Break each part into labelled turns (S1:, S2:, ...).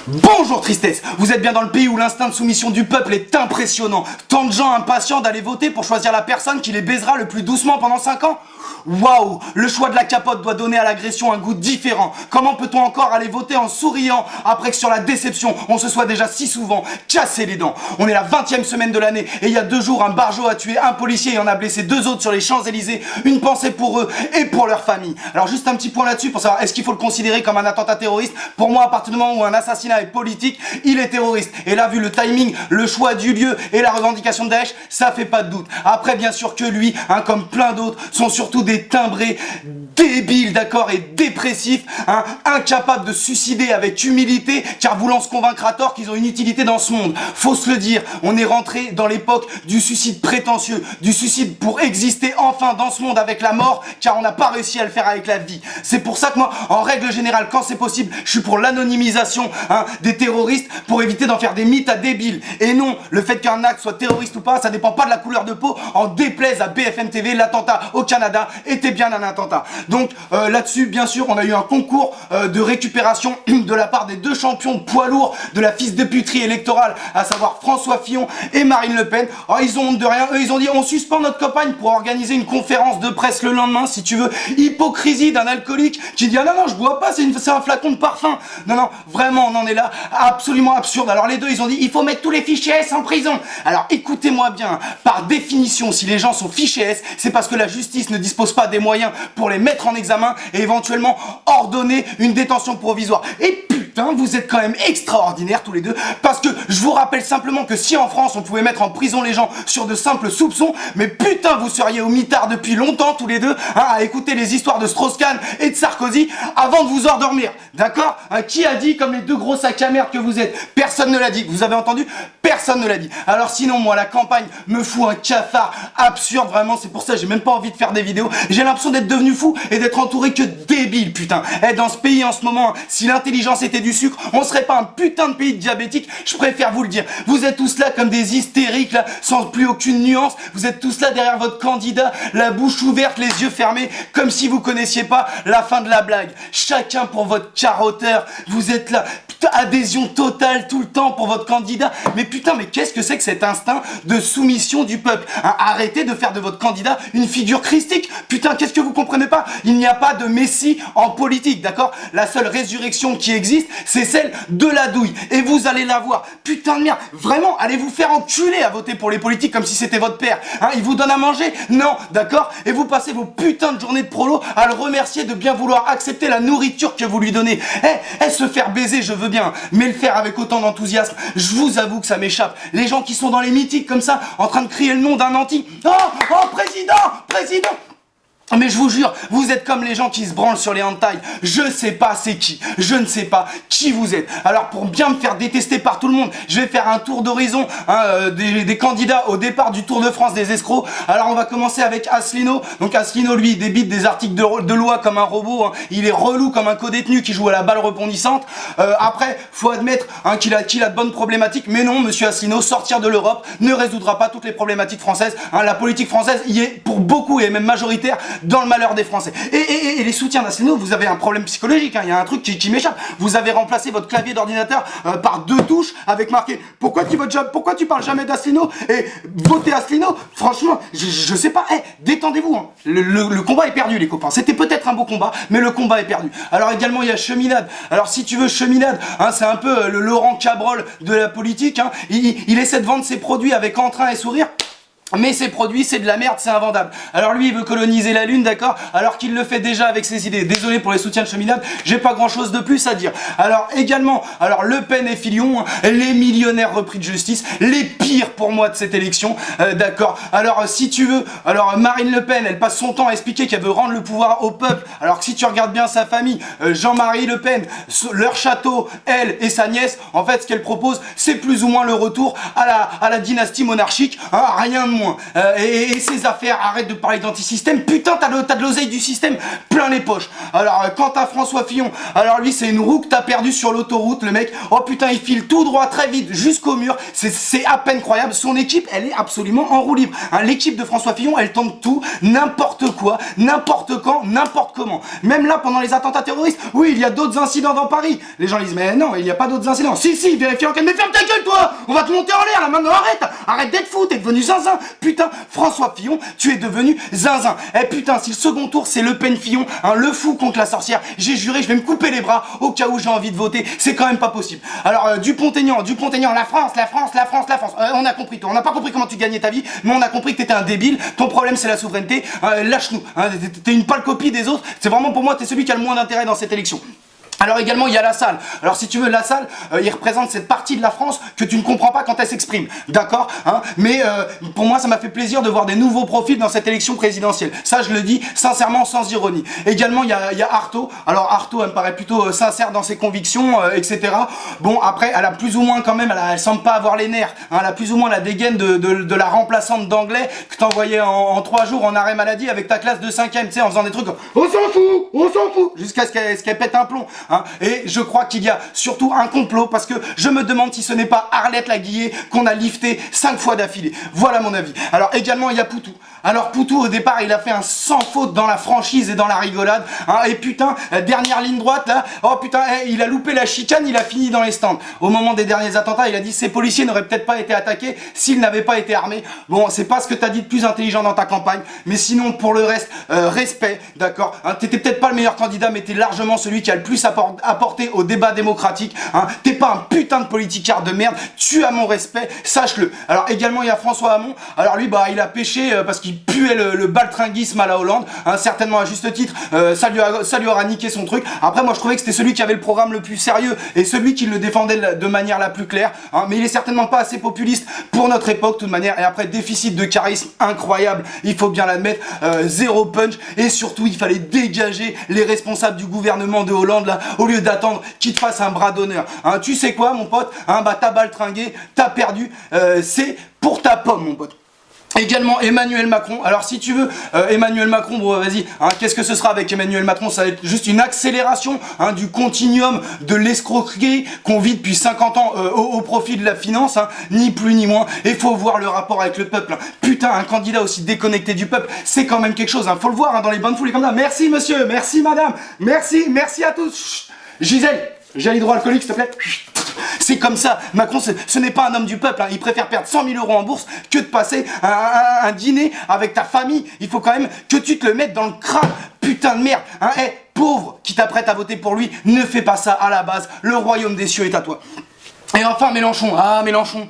S1: Bonjour tristesse, vous êtes bien dans le pays où l'instinct de soumission du peuple est impressionnant. Tant de gens impatients d'aller voter pour choisir la personne qui les baisera le plus doucement pendant 5 ans. Waouh, le choix de la capote doit donner à l'agression un goût différent. Comment peut-on encore aller voter en souriant après que sur la déception, on se soit déjà si souvent cassé les dents? On est la 20e semaine de l'année et il y a 2 jours, un barjot a tué un policier et en a blessé 2 autres sur les Champs-Élysées. Une pensée pour eux et pour leur famille. Alors juste un petit point là-dessus pour savoir, est-ce qu'il faut le considérer comme un attentat terroriste? Pour moi, à partir du moment où un assassinat est politique, il est terroriste. Et là, vu le timing, le choix du lieu et la revendication de Daesh, ça fait pas de doute. Après, bien sûr que lui, comme plein d'autres, sont surtout des timbrés débiles, d'accord, et dépressifs, incapables de suicider avec humilité, car voulant se convaincre à tort qu'ils ont une utilité dans ce monde. Faut se le dire, on est rentré dans l'époque du suicide prétentieux, du suicide pour exister enfin dans ce monde avec la mort, car on n'a pas réussi à le faire avec la vie. C'est pour ça que moi, en règle générale, quand c'est possible, je suis pour l'anonymisation des terroristes pour éviter d'en faire des mythes à débiles. Et non, le fait qu'un acte soit terroriste ou pas, ça dépend pas de la couleur de peau. En déplaise à BFM TV, l'attentat au Canada était bien un attentat. Donc là-dessus, bien sûr, on a eu un concours de récupération de la part des 2 champions poids lourds de la fils de puterie électorale, à savoir François Fillon et Marine Le Pen. Alors, ils ont honte de rien. Eux, ils ont dit on suspend notre campagne pour organiser une conférence de presse le lendemain, si tu veux. Hypocrisie d'un alcoolique qui dit ah non, je bois pas, c'est un flacon de parfum. Non, vraiment, on en est là. Absolument absurde. Alors les deux, ils ont dit il faut mettre tous les fichiers S en prison. Alors écoutez-moi bien, par définition, si les gens sont fichés S, c'est parce que la justice ne dispose pas des moyens pour les mettre en examen et éventuellement ordonner une détention provisoire. Et putain, vous êtes quand même extraordinaires tous les deux, parce que je vous rappelle simplement que si en France on pouvait mettre en prison les gens sur de simples soupçons, mais putain vous seriez au mitard depuis longtemps tous les deux, à écouter les histoires de Strauss-Kahn et de Sarkozy avant de vous endormir, d'accord? Qui a dit comme les 2 gros sacs à merde que vous êtes? Personne ne l'a dit, vous avez entendu? Personne ne l'a dit. Alors sinon moi la campagne me fout un cafard absurde, vraiment, c'est pour ça que j'ai même pas envie de faire des vidéos. J'ai l'impression d'être devenu fou et d'être entouré que de débiles, putain. Dans ce pays en ce moment, si l'intelligence était du sucre, on serait pas un putain de pays de diabétiques, je préfère vous le dire. Vous êtes tous là comme des hystériques là, sans plus aucune nuance. Vous êtes tous là derrière votre candidat, la bouche ouverte, les yeux fermés, comme si vous connaissiez pas la fin de la blague. Chacun pour votre carotteur, vous êtes là, putain, adhésion totale tout le temps pour votre candidat. Mais putain, mais qu'est-ce que c'est que cet instinct de soumission du peuple? Arrêtez de faire de votre candidat une figure christique. Putain, qu'est-ce que vous comprenez pas? Il n'y a pas de messie en politique, d'accord? La seule résurrection qui existe, c'est celle de la douille. Et vous allez la voir. Putain de merde, vraiment, allez vous faire enculer à voter pour les politiques comme si c'était votre père. Il vous donne à manger? Non, d'accord? Et vous passez vos putains de journées de prolo à le remercier de bien vouloir accepter la nourriture que vous lui donnez. Se faire baiser, je veux bien, mais le faire avec autant d'enthousiasme, je vous avoue que ça m'échappe. Les gens qui sont dans les mythiques comme ça, en train de crier le nom d'un anti. Oh, président! Mais je vous jure, vous êtes comme les gens qui se branlent sur les hentai. Je sais pas c'est qui, je ne sais pas qui vous êtes. Alors pour bien me faire détester par tout le monde, je vais faire un tour d'horizon des candidats au départ du Tour de France des escrocs. Alors on va commencer avec Asselineau. Donc Asselineau, lui, il débite des articles de loi comme un robot. Il est relou comme un co-détenu qui joue à la balle rebondissante. Après, faut admettre qu'il a de bonnes problématiques. Mais non, monsieur Asselineau, sortir de l'Europe ne résoudra pas toutes les problématiques françaises. La politique française y est pour beaucoup et même majoritaire dans le malheur des Français. Et les soutiens d'Asselineau, vous avez un problème psychologique, il y a un truc qui m'échappe. Vous avez remplacé votre clavier d'ordinateur par 2 touches avec marqué pourquoi tu parles jamais d'Asselineau et votez Asselineau. Franchement, je sais pas, détendez-vous. Le combat est perdu les copains. C'était peut-être un beau combat, mais le combat est perdu. Alors également il y a Cheminade. Alors si tu veux Cheminade, c'est un peu le Laurent Cabrol de la politique. Il essaie de vendre ses produits avec entrain et sourire. Mais ces produits, c'est de la merde, c'est invendable. Alors lui, il veut coloniser la Lune, d'accord? Alors qu'il le fait déjà avec ses idées. Désolé pour les soutiens de Cheminade, j'ai pas grand chose de plus à dire. Alors également, Le Pen et Fillon, les millionnaires repris de justice, les pires pour moi de cette élection, d'accord? Alors si tu veux, Marine Le Pen, elle passe son temps à expliquer qu'elle veut rendre le pouvoir au peuple, alors que si tu regardes bien sa famille, Jean-Marie Le Pen, leur château, elle et sa nièce, en fait ce qu'elle propose, c'est plus ou moins le retour à la dynastie monarchique, rien de moins. moins. Et ses affaires, arrête de parler d'antisystème. Putain, t'as de l'oseille du système plein les poches. Alors, quant à François Fillon, alors lui, c'est une roue que t'as perdue sur l'autoroute, le mec. Oh putain, il file tout droit, très vite, jusqu'au mur. C'est à peine croyable. Son équipe, elle est absolument en roue libre. Hein, l'équipe de François Fillon, elle tente tout, n'importe quoi, n'importe quand, n'importe comment. Même là, pendant les attentats terroristes, oui, il y a d'autres incidents dans Paris. Les gens disent, mais non, il n'y a pas d'autres incidents. Si, vérifie l'enquête. Mais ferme ta gueule, toi! On va te monter en l'air, là, maintenant, arrête d'être fou, t'es devenu zinzin. Putain, François Fillon, tu es devenu zinzin. Eh putain, si le second tour, c'est Le Pen Fillon, hein, le fou contre la sorcière, j'ai juré, je vais me couper les bras au cas où j'ai envie de voter. C'est quand même pas possible. Alors, Dupont-Aignan, la France. On a compris, toi. On n'a pas compris comment tu gagnais ta vie, mais on a compris que t'étais un débile. Ton problème, c'est la souveraineté. Lâche-nous. Hein, t'es une pâle copie des autres. C'est vraiment pour moi, t'es celui qui a le moins d'intérêt dans cette élection. Alors également il y a Lassalle. Alors si tu veux, Lassalle, il représente cette partie de la France que tu ne comprends pas quand elle s'exprime, d'accord, hein. Mais pour moi ça m'a fait plaisir de voir des nouveaux profils dans cette élection présidentielle. Ça je le dis sincèrement, sans ironie. Également il y a Artaud. Alors Artaud elle me paraît plutôt sincère dans ses convictions, etc. Bon après elle a plus ou moins quand même, elle semble pas avoir les nerfs, hein. Elle a plus ou moins la dégaine de la remplaçante d'anglais que t'envoyais en 3 jours en arrêt maladie avec ta classe de 5ème, tu sais, en faisant des trucs comme on s'en fout, jusqu'à ce qu'elle pète un plomb. Hein, et je crois qu'il y a surtout un complot parce que je me demande si ce n'est pas Arlette Laguiller qu'on a lifté 5 fois d'affilée. Voilà mon avis. Alors également il y a Poutou. Alors Poutou au départ il a fait un sans faute dans la franchise et dans la rigolade, hein, et putain, dernière ligne droite là, oh putain, il a loupé la chicane, il a fini dans les stands. Au moment des derniers attentats il a dit ces policiers n'auraient peut-être pas été attaqués s'ils n'avaient pas été armés. Bon, c'est pas ce que t'as dit de plus intelligent dans ta campagne, mais sinon pour le reste, respect, d'accord, hein, t'étais peut-être pas le meilleur candidat mais t'es largement celui qui a le plus apporté au débat démocratique, hein. T'es pas un putain de politicard de merde, tu as mon respect, sache-le. Alors également il y a François Hamon. Alors lui bah il a pêché parce qu'il puait le baltringuisme à la Hollande, hein, certainement à juste titre, ça lui aura niqué son truc. Après moi je trouvais que c'était celui qui avait le programme le plus sérieux et celui qui le défendait de manière la plus claire, hein, mais il est certainement pas assez populiste pour notre époque de toute manière. Et après déficit de charisme incroyable, il faut bien l'admettre, zéro punch, et surtout il fallait dégager les responsables du gouvernement de Hollande là, au lieu d'attendre qu'ils te fassent un bras d'honneur, hein. Tu sais quoi mon pote, hein, bah t'as baltringué, t'as perdu, c'est pour ta pomme mon pote. Également Emmanuel Macron. Alors si tu veux, Emmanuel Macron, bon vas-y, hein, qu'est-ce que ce sera avec Emmanuel Macron? Ça va être juste une accélération, hein, du continuum de l'escroquerie qu'on vit depuis 50 ans au profit de la finance, hein, ni plus ni moins. Et faut voir le rapport avec le peuple, hein. Putain, un candidat aussi déconnecté du peuple, c'est quand même quelque chose, hein. Faut le voir, hein, dans les bonnes foules et comme ça. Merci monsieur, merci madame, merci à tous. Chut. Gisèle, gel hydroalcoolique s'il te plaît. Chut. C'est comme ça, Macron ce n'est pas un homme du peuple, hein. Il préfère perdre 100 000 € en bourse que de passer un dîner avec ta famille. Il faut quand même que tu te le mettes dans le crâne, putain de merde, hein. Hey, pauvre qui t'apprête à voter pour lui, ne fais pas ça à la base, le royaume des cieux est à toi. Et enfin Mélenchon, Mélenchon,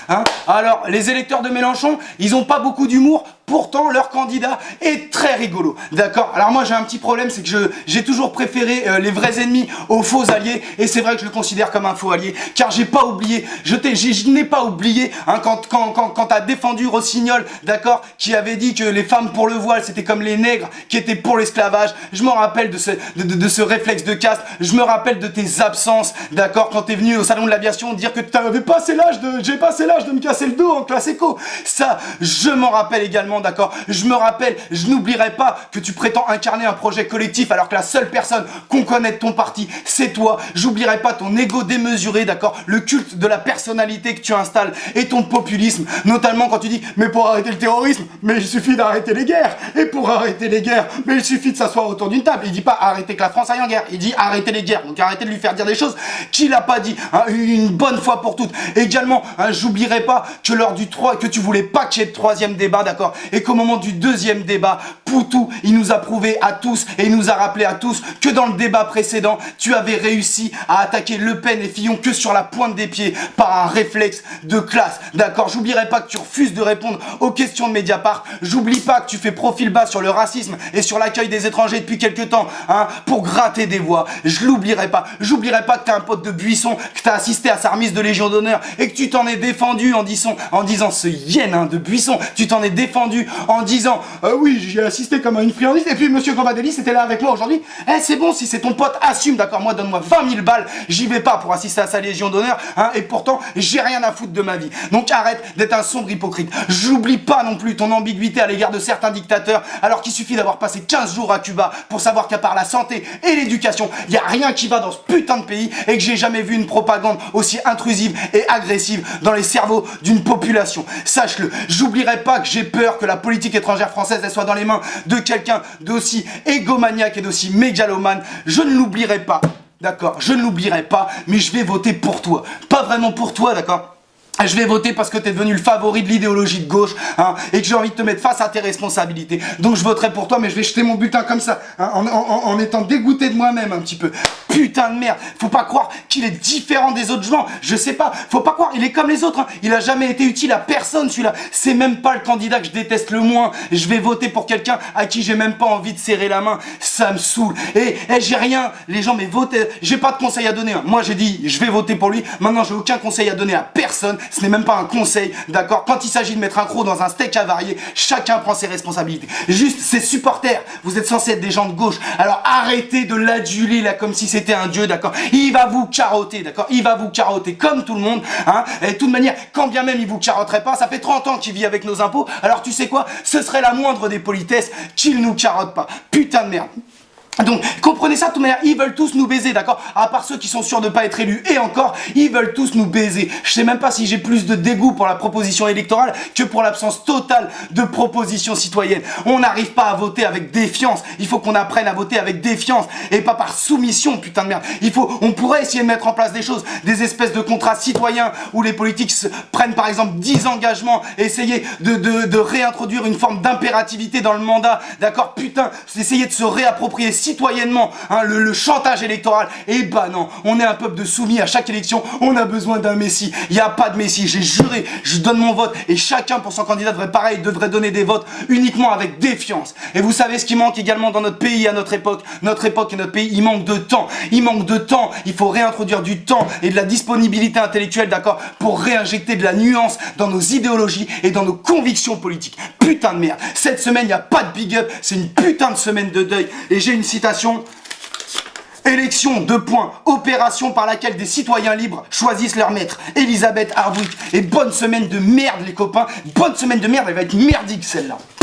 S1: hein. Alors les électeurs de Mélenchon, ils ont pas beaucoup d'humour, pourtant leur candidat est très rigolo, d'accord. Alors moi j'ai un petit problème, c'est que j'ai toujours préféré les vrais ennemis aux faux alliés, et c'est vrai que je le considère comme un faux allié, car j'ai pas oublié, je n'ai pas oublié, hein, quand t'as défendu Rossignol, d'accord, qui avait dit que les femmes pour le voile c'était comme les nègres qui étaient pour l'esclavage. Je me rappelle de ce réflexe de caste, je me rappelle de tes absences, d'accord, quand t'es venu au salon de l'aviation dire que j'ai passé l'âge de me casser le dos en classe éco. Ça, je m'en rappelle également, d'accord. Je me rappelle, je n'oublierai pas que tu prétends incarner un projet collectif alors que la seule personne qu'on connaît de ton parti, c'est toi. J'oublierai pas ton ego démesuré, d'accord, le culte de la personnalité que tu installes et ton populisme, notamment quand tu dis mais pour arrêter le terrorisme, mais il suffit d'arrêter les guerres, et pour arrêter les guerres, mais il suffit de s'asseoir autour d'une table. Il dit pas arrêter que la France aille en guerre, il dit arrêter les guerres. Donc arrêtez de lui faire dire des choses qu'il a pas dit, hein, une bonne fois pour toutes. Également, hein, j'oublierai pas que lors du 3, que tu voulais pas qu'il y ait de troisième débat, d'accord, et qu'au moment du deuxième débat, Poutou, il nous a prouvé à tous et il nous a rappelé à tous que dans le débat précédent, tu avais réussi à attaquer Le Pen et Fillon que sur la pointe des pieds par un réflexe de classe, d'accord. J'oublierai pas que tu refuses de répondre aux questions de Mediapart. J'oublie pas que tu fais profil bas sur le racisme et sur l'accueil des étrangers depuis quelques temps, hein, pour gratter des voix. Je l'oublierai pas. J'oublierai pas que t'es un pote de Buisson, que t'as assisté à sa remise de Légion d'honneur et que tu t'en es défendu en disant ce yen, hein, de Buisson, tu t'en es défendu défendu en disant oui, j'y ai assisté comme à une friandise, et puis monsieur Cambadélis était là avec moi aujourd'hui. Eh, c'est bon, si c'est ton pote, assume, d'accord, moi donne-moi 20 000 balles, j'y vais pas pour assister à sa Légion d'honneur, hein, et pourtant j'ai rien à foutre de ma vie. Donc arrête d'être un sombre hypocrite. J'oublie pas non plus ton ambiguïté à l'égard de certains dictateurs, alors qu'il suffit d'avoir passé 15 jours à Cuba pour savoir qu'à part la santé et l'éducation, y a rien qui va dans ce putain de pays, et que j'ai jamais vu une propagande aussi intrusive et agressive dans les cerveaux d'une population. Sache-le, j'oublierai pas que j'ai peur que la politique étrangère française elle soit dans les mains de quelqu'un d'aussi égomaniaque et d'aussi mégalomane. Je ne l'oublierai pas, d'accord, je ne l'oublierai pas, mais je vais voter pour toi. Pas vraiment pour toi, d'accord. Je vais voter parce que t'es devenu le favori de l'idéologie de gauche, hein, et que j'ai envie de te mettre face à tes responsabilités. Donc je voterai pour toi, mais je vais jeter mon butin comme ça, hein, en étant dégoûté de moi-même un petit peu. Putain de merde, faut pas croire qu'il est différent des autres gens, je sais pas, faut pas croire, il est comme les autres, hein. Il a jamais été utile à personne celui-là, c'est même pas le candidat que je déteste le moins. Je vais voter pour quelqu'un à qui j'ai même pas envie de serrer la main, ça me saoule. Et j'ai rien, les gens, mais votez, j'ai pas de conseil à donner, hein. Moi j'ai dit, je vais voter pour lui, maintenant j'ai aucun conseil à donner à personne. Ce n'est même pas un conseil, d'accord? Quand il s'agit de mettre un croc dans un steak avarié, chacun prend ses responsabilités. Juste, ses supporters, vous êtes censés être des gens de gauche, alors arrêtez de l'aduler là comme si c'était un dieu, d'accord? Il va vous carotter, d'accord? Il va vous carotter comme tout le monde, hein? Et de toute manière, quand bien même il vous carotterait pas, ça fait 30 ans qu'il vit avec nos impôts, alors tu sais quoi? Ce serait la moindre des politesses qu'il nous carotte pas. Putain de merde. Donc, comprenez ça de toute manière, ils veulent tous nous baiser, d'accord? À part ceux qui sont sûrs de pas être élus, et encore, ils veulent tous nous baiser. Je sais même pas si j'ai plus de dégoût pour la proposition électorale que pour l'absence totale de propositions citoyennes. On n'arrive pas à voter avec défiance, il faut qu'on apprenne à voter avec défiance, et pas par soumission, putain de merde. On pourrait essayer de mettre en place des choses, des espèces de contrats citoyens, où les politiques prennent par exemple 10 engagements, et essayer de réintroduire une forme d'impérativité dans le mandat, d'accord? Putain, essayer de se réapproprier citoyennement, hein, le chantage électoral. Et bah non, on est un peuple de soumis à chaque élection, on a besoin d'un messie. Il n'y a pas de messie, j'ai juré, je donne mon vote, et chacun pour son candidat devrait donner des votes uniquement avec défiance. Et vous savez ce qui manque également dans notre pays à notre époque et notre pays, il manque de temps. Il manque de temps, il faut réintroduire du temps et de la disponibilité intellectuelle, d'accord, pour réinjecter de la nuance dans nos idéologies et dans nos convictions politiques. Putain de merde, cette semaine il n'y a pas de big up, c'est une putain de semaine de deuil, et j'ai une citation. Élection, 2 points, opération par laquelle des citoyens libres choisissent leur maître. Elisabeth Hardwick. Et bonne semaine de merde les copains, bonne semaine de merde, elle va être merdique celle-là.